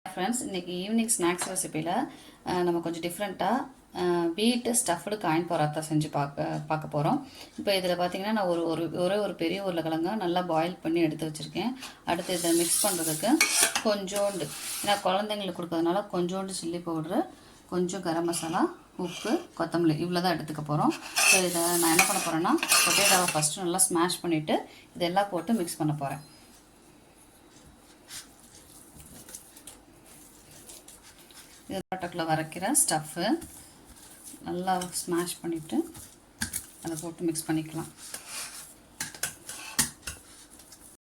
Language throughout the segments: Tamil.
ஃப்ரெண்ட்ஸ், இன்றைக்கி ஈவினிங் ஸ்நாக்ஸ் ரெசிப்பியில் நம்ம கொஞ்சம் டிஃப்ரெண்ட்டாக வீட்டு ஸ்டஃப்டு காயின் பரோட்டா செஞ்சு பார்க்க போகிறோம். இப்போ இதில் பார்த்தீங்கன்னா நான் ஒரு பெரிய உருளைக்கிழங்க நல்லா பாயில் பண்ணி எடுத்து வச்சுருக்கேன். அடுத்து இதை மிக்ஸ் பண்ணுறதுக்கு கொஞ்சோண்டு, ஏன்னா குழந்தைங்களுக்கு கொடுக்கறதுனால கொஞ்சோண்டு சில்லி பவுட்ரு, கொஞ்சம் கரம் மசாலா, உப்பு, கொத்தமல்லி இவ்வளோ தான் எடுத்துக்க போகிறோம். ஸோ இதை நான் என்ன பண்ண போகிறேன்னா பொட்டேட்டோவை ஃபஸ்ட்டு நல்லா ஸ்மாஷ் பண்ணிவிட்டு இதெல்லாம் போட்டு மிக்ஸ் பண்ண போகிறேன். இது பரோட்டாக்குள்ளே வரைக்கிற ஸ்டஃப்பு நல்லா ஸ்மாஷ் பண்ணிவிட்டு அதை போட்டு மிக்ஸ் பண்ணிக்கலாம்.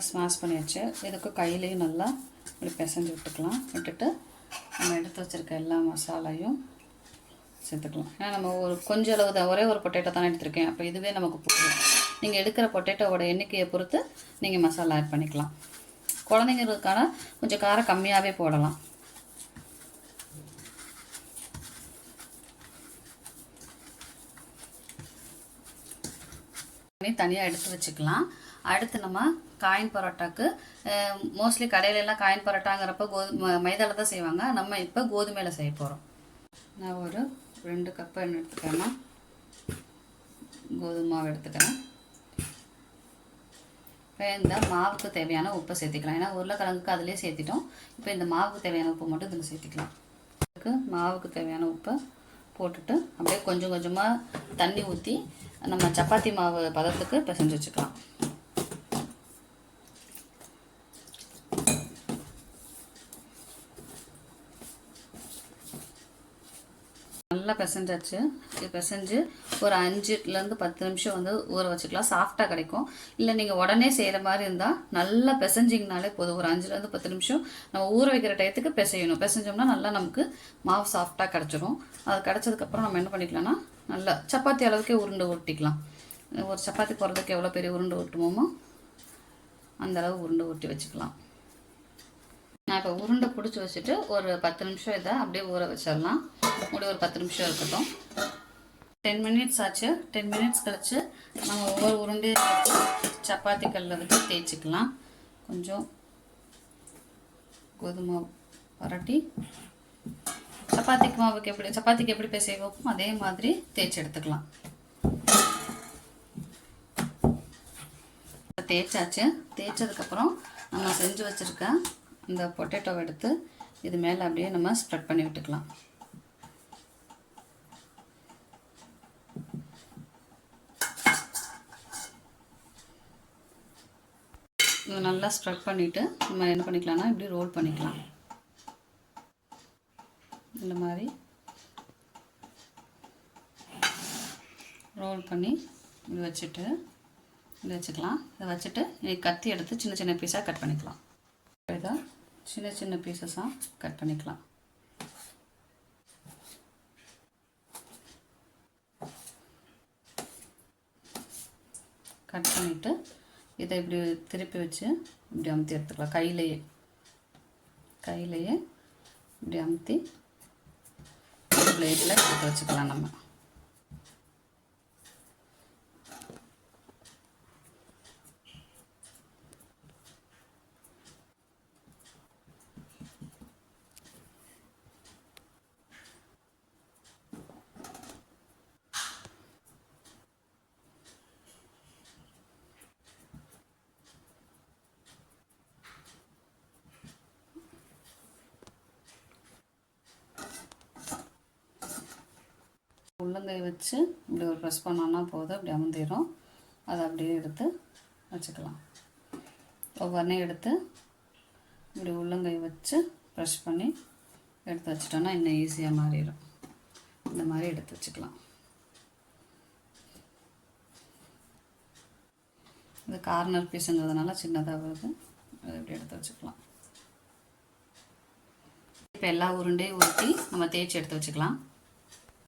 ஸ்மாஷ் பண்ணியாச்சு. இதுக்கு கையிலையும் நல்லா இப்படி பிசைஞ்சு விட்டுக்கலாம். விட்டுட்டு நம்ம எடுத்து வச்சுருக்க எல்லா மசாலையும் சேர்த்துக்கலாம். ஏன்னா நம்ம ஒரு கொஞ்சம் அளவு தான், ஒரே ஒரு பொட்டேட்டோ தானே எடுத்திருக்கேன். அப்போ இதுவே நமக்கு போதும். நீங்கள் எடுக்கிற பொட்டேட்டோவோட எண்ணிக்கையை பொறுத்து நீங்கள் மசாலா ஆட் பண்ணிக்கலாம். குழந்தைங்களுக்கான கொஞ்சம் காரம் கம்மியாகவே போடலாம். தனியாக எடுத்து வச்சுக்கலாம். அடுத்து நம்ம காயின் பரோட்டாக்கு மோஸ்ட்லி கடையிலெல்லாம் காயின் பரோட்டாங்கிறப்ப மைதாவில் தான் செய்வாங்க. நம்ம இப்போ கோதுமையில் செய்ய போகிறோம். நான் ஒரு 2 கப்பு எண்ணெய் எடுத்துக்கிறேன்னா கோதுமை மாவு எடுத்துக்கிறேன். இப்போ இந்த மாவுக்கு தேவையான உப்பை சேர்த்திக்கலாம். ஏன்னா உருளைக்கிழங்குக்கு அதிலே சேர்த்திட்டோம். இப்போ இந்த மாவுக்கு தேவையான உப்பை மட்டும் இதில் சேர்த்திக்கலாம். மாவுக்கு தேவையான உப்பை போட்டுட்டு அப்படியே கொஞ்சம் கொஞ்சமாக தண்ணி ஊற்றி நம்ம சப்பாத்தி மாவு பதத்துக்கு பிசைஞ்சு வச்சுக்கலாம். நல்லா பிசைஞ்சாச்சு. இது பிசைஞ்சு ஒரு 5லேருந்து 10 நிமிஷம் வந்து ஊற வச்சுக்கலாம். சாஃப்டாக கிடைக்கும். இல்லை நீங்கள் உடனே செய்கிற மாதிரி இருந்தால் நல்லா பிசைஞ்சிங்கனாலே போதும். ஒரு 5லேருந்து 10 நிமிஷம் நம்ம ஊற வைக்கிற டயத்துக்கு பிசையணும். பிசைஞ்சோம்னா நல்லா நமக்கு மாவு சாஃப்டாக கிடச்சிரும். அது கிடச்சதுக்கப்புறம் நம்ம என்ன பண்ணிக்கலாம்னா நல்லா சப்பாத்தி அளவுக்கே உருண்டை உருட்டிக்கலாம். ஒரு சப்பாத்தி போடுறதுக்கு எவ்வளோ பெரிய உருண்டை உருட்டுமோமோ அந்தளவு உருண்டை உருட்டி வச்சுக்கலாம். நான் இப்போ உருண்டை பிடிச்சி வச்சுட்டு ஒரு 10 நிமிஷம் இதை அப்படியே ஊற வச்சிடலாம். ஒரு 10 நிமிஷம் இருக்கட்டும். 10 மினிட்ஸ் ஆச்சு. 10 மினிட்ஸ் கழிச்சு நம்ம ஒவ்வொரு உருண்டையும் சப்பாத்தி கல்லில் வச்சு தேய்ச்சிக்கலாம். கொஞ்சம் கோதுமை பரட்டி சப்பாத்திக்கு எப்படி பிசைவோமோ அதே மாதிரி தேய்ச்சி எடுத்துக்கலாம். தேய்ச்சாச்சு. தேய்ச்சதுக்கப்புறம் நம்ம செஞ்சு வச்சுருக்க இந்த பொட்டேட்டோவை எடுத்து இது மேலே அப்படியே நம்ம ஸ்ப்ரெட் பண்ணி விட்டுக்கலாம். இது நல்லா ஸ்ப்ரெட் பண்ணிவிட்டு நம்ம என்ன பண்ணிக்கலாம்னா இப்படி ரோல் பண்ணிக்கலாம். இந்த மாதிரி ரோல் பண்ணி இது வச்சுட்டு இதை வச்சுக்கலாம். இதை வச்சுட்டு கத்தி எடுத்து சின்ன சின்ன பீஸாக கட் பண்ணிக்கலாம். இதை சின்ன சின்ன பீசஸாக கட் பண்ணிக்கலாம். கட் பண்ணிவிட்டு இதை இப்படி திருப்பி வச்சு இப்படி அமுத்தி எடுத்துக்கலாம். கையிலையே இப்படி அமுத்தி பிளேட்டில் எடுத்து வச்சுக்கலாம். நம்ம உள்ளங்கை வச்சு இப்படி ஒரு ப்ரெஸ் பண்ணோன்னா போதும், இப்படி அமுந்திடும். அதை அப்படியே எடுத்து வச்சுக்கலாம். ஒவ்வொன்றையும் எடுத்து இப்படி உள்ளங்கை வச்சு ப்ரெஸ் பண்ணி எடுத்து வச்சிட்டோன்னா இன்னும் ஈஸியாக மாறிடும். இந்த மாதிரி எடுத்து வச்சுக்கலாம். இது கார்னர் பீஸுங்கிறதுனால சின்னதாக வருது. அதை இப்படி எடுத்து வச்சுக்கலாம். இப்போ எல்லா உருண்டையும் ஊற்றி நம்ம தேய்ச்சி எடுத்து வச்சுக்கலாம்.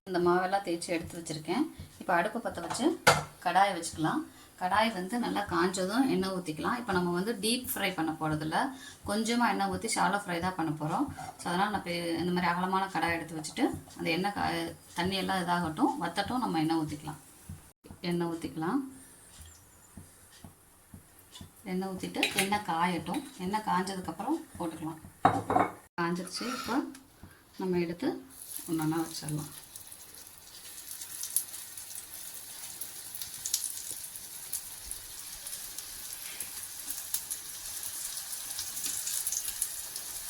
இந்த மாவெல்லாம் தேய்ச்சி எடுத்து வச்சுருக்கேன். இப்போ அடுப்பை பற்ற வச்சு கடாயை வச்சுக்கலாம். கடாய் வந்து நல்லா காஞ்சதும் எண்ணெய் ஊற்றிக்கலாம். இப்போ நம்ம வந்து டீப் ஃப்ரை பண்ண போகிறதில்ல, கொஞ்சமாக எண்ணெய் ஊற்றி ஷாலோ ஃப்ரை தான் பண்ண போகிறோம். ஸோ அதனால் நான் இந்த மாதிரி அகலமான கடாய் எடுத்து வச்சுட்டு அந்த தண்ணி எல்லாம் இதாகட்டும், வத்தட்டும். நம்ம எண்ணெய் ஊற்றிக்கலாம். எண்ணெய் ஊற்றிட்டு எண்ணெய் காயட்டும். எண்ணெய் காஞ்சதுக்கப்புறம் போட்டுக்கலாம். காஞ்சிருச்சு. இப்போ நம்ம எடுத்து ஒன்றா வச்சிடலாம்.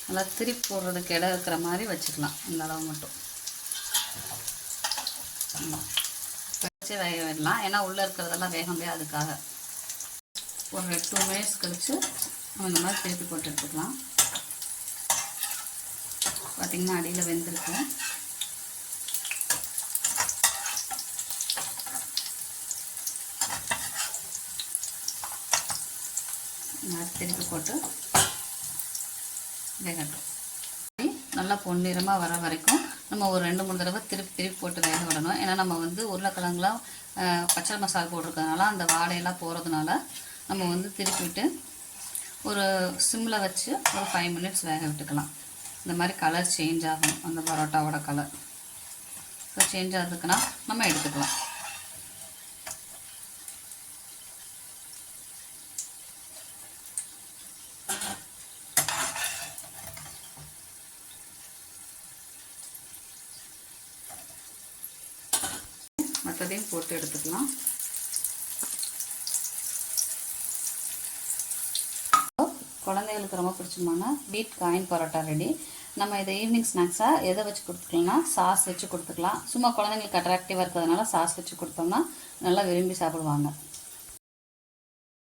நல்லா திருப்பி போடுறதுக்கு இடம் இருக்கிற மாதிரி வச்சுக்கலாம். இந்த அளவு மட்டும் வச்சு வேக விடலாம். ஏன்னா உள்ளே இருக்கிறதெல்லாம் வேக முடியாது. அதுக்காக ஒரு 2 மினிட்ஸ் கழித்து நம்ம இந்த மாதிரி திருப்பி போட்டு எடுத்துக்கலாம். பார்த்திங்கன்னா அடியில் வெந்திருக்கு. திருப்பி போட்டு வேகட்டும். நல்லா பொன்னிறமாக வர வரைக்கும் நம்ம ஒரு 2-3 தடவை திருப்பி போட்டு வேக விடணும். ஏன்னா நம்ம வந்து உருளைக்கிழங்குலாம் பச்சை மசாலா போட்டிருக்கிறதுனால அந்த வாடையெல்லாம் போகிறதுனால நம்ம வந்து திருப்பிட்டு ஒரு சிம்மில் வச்சு ஒரு 5 மினிட்ஸ் வேக விட்டுக்கலாம். இந்த மாதிரி கலர் சேஞ்ச் ஆகும். அந்த பரோட்டாவோட கலர் சேஞ்ச் ஆகுதுக்குன்னா நம்ம எடுத்துக்கலாம். மற்றதையும் போட்டு எடுத்துக்கலாம். குழந்தைகளுக்கு ரொம்ப பிடிச்சமான பீட் காயின் பரோட்டா ரெடி. நம்ம இதை ஈவினிங் ஸ்நாக்ஸாக எதை வச்சு கொடுத்துக்கலாம்னா சாஸ் வச்சு கொடுத்துக்கலாம். சும்மா குழந்தைங்களுக்கு அட்ராக்டிவாக இருக்கிறதுனால சாஸ் வச்சு கொடுத்தோம்னா நல்லா விரும்பி சாப்பிடுவாங்க.